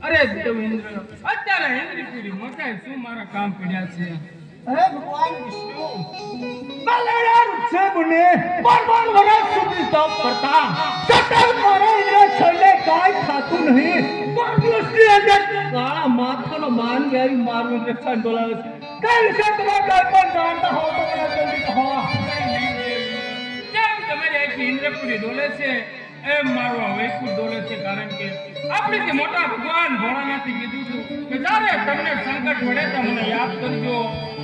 અરે દેવેન્દ્ર, અત્યારે હેન્દ્રી મકાઈ શું મારા કામ પડ્યા છે? હે ભગવાન વિષ્ણુ, બલરામ છે મને 12 વર્ષ સુધી તપ કરતા છતાં મારે ઇન્દ્ર છેલ્લે કાંઈ ખાતું નહીં. 12 વર્ષની અંદર કાળા માથાનો માન ગઈ મારું ઇન્જેક્શન ડોલાવે છે. કઈ વિશે તમે કઈ પણ જાણતા હો તો મને જલ્દી કહો. કેમ તમારી આખી ઇન્દ્રપુરી ડોલે છે? એ મારો વૈકુંઠ ડોલે છે, કારણ કે આપણે જે મોટા ભગવાન ભોળાનાથે કીધું હતું કે જ્યારે તમને સંકટ પડે તો મને યાદ કરજો.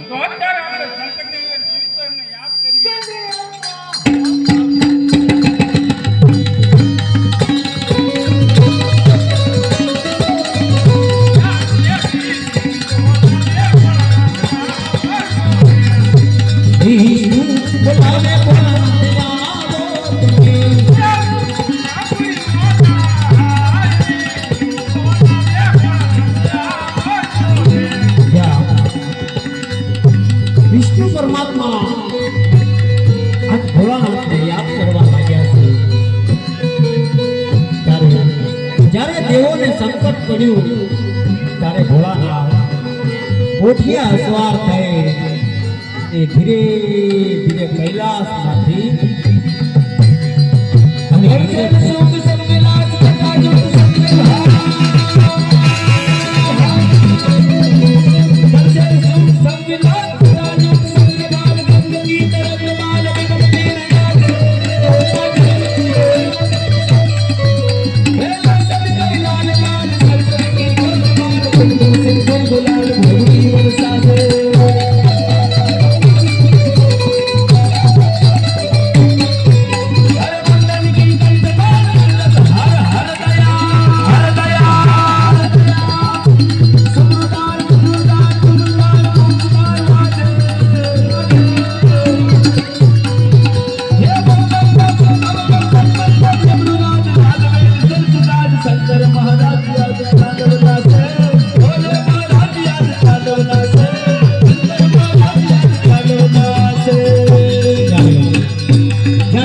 તો અત્યારે આપણે સંકટની અંદર જીવીતો એમને યાદ કરીએ. વિષ્ણુ પરમાત્મા આજ ભોળાનાથને યાદ કરવા લાગ્યા છે. જ્યારે દેવોને સંકટ પડ્યું ત્યારે ભોળાનાથ પોઠિયા અસવાર થઈ એ ધીરે ધીરે કૈલાસમાંથી અને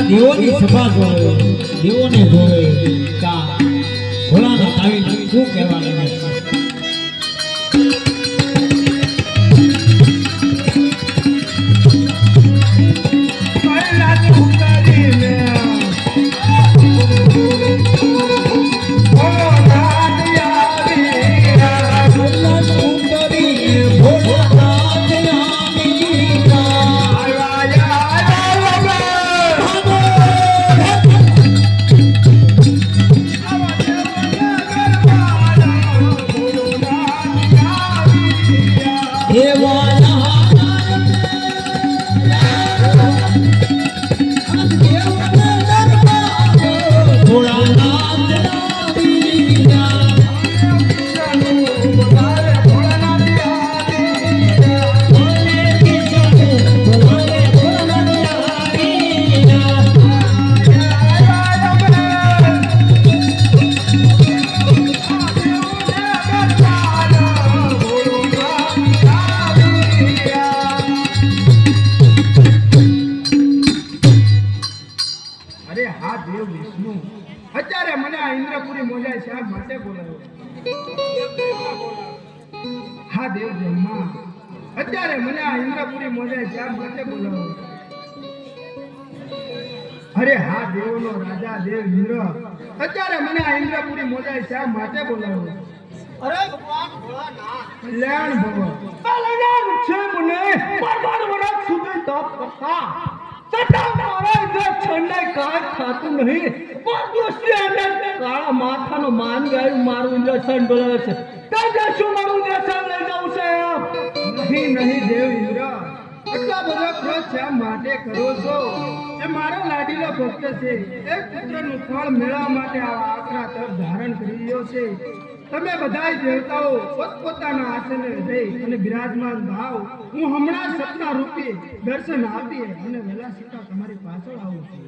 દેવોની સભા જોવે, દેવોને જોવે ત્યાં ભોળાનાથ આવીને શું કહેવા લાગે છે? અત્યારે મને આ ઇન્દ્રપુરી મોજાય શા માટે બોલાવ્યો? હા દેવ બ્રહ્મા, અત્યારે મને આ ઇન્દ્રપુરી મોજાય શા માટે બોલાવ્યો? અરે હા દેવોનો રાજા દેવ ઇન્દ્ર, અત્યારે મને આ ઇન્દ્રપુરી મોજાય શા માટે બોલાવ્યો? અરે ભગવાન ભોળાનાથ, કલ્યાણ ભવ. બલરામ છે મને 12 વર્ષ સુધી તપ કરતા છતાં મારા ઇન્દ્ર છેલ્લે કાંઈ ખાતું નહીં. 12 વર્ષની અંદર કાળા માથાનો માન ગઈ મારું ઇન્દ્રસન ડોલાવે છે. તાજે શું મારું ઇન્દ્રસન લઈ જવું છે? નહીં દેવ ઇન્દ્ર, આટલા બધા ક્રોધ શા માટે કરો છો? એ મારો લાડીલો ભક્ત છે, એક પુત્રનું ફળ મેળવવા માટે આવા આકરા તપ ધારણ કરી રહ્યો છે. તમે બધા દેવતાઓ પોતપોતાના આસને જઈ અને બિરાજમાન ભાવ, હું હમણાં સપના રૂપી દર્શન આપી અને વહેલા સીતા તમારી પાછળ આવું છું.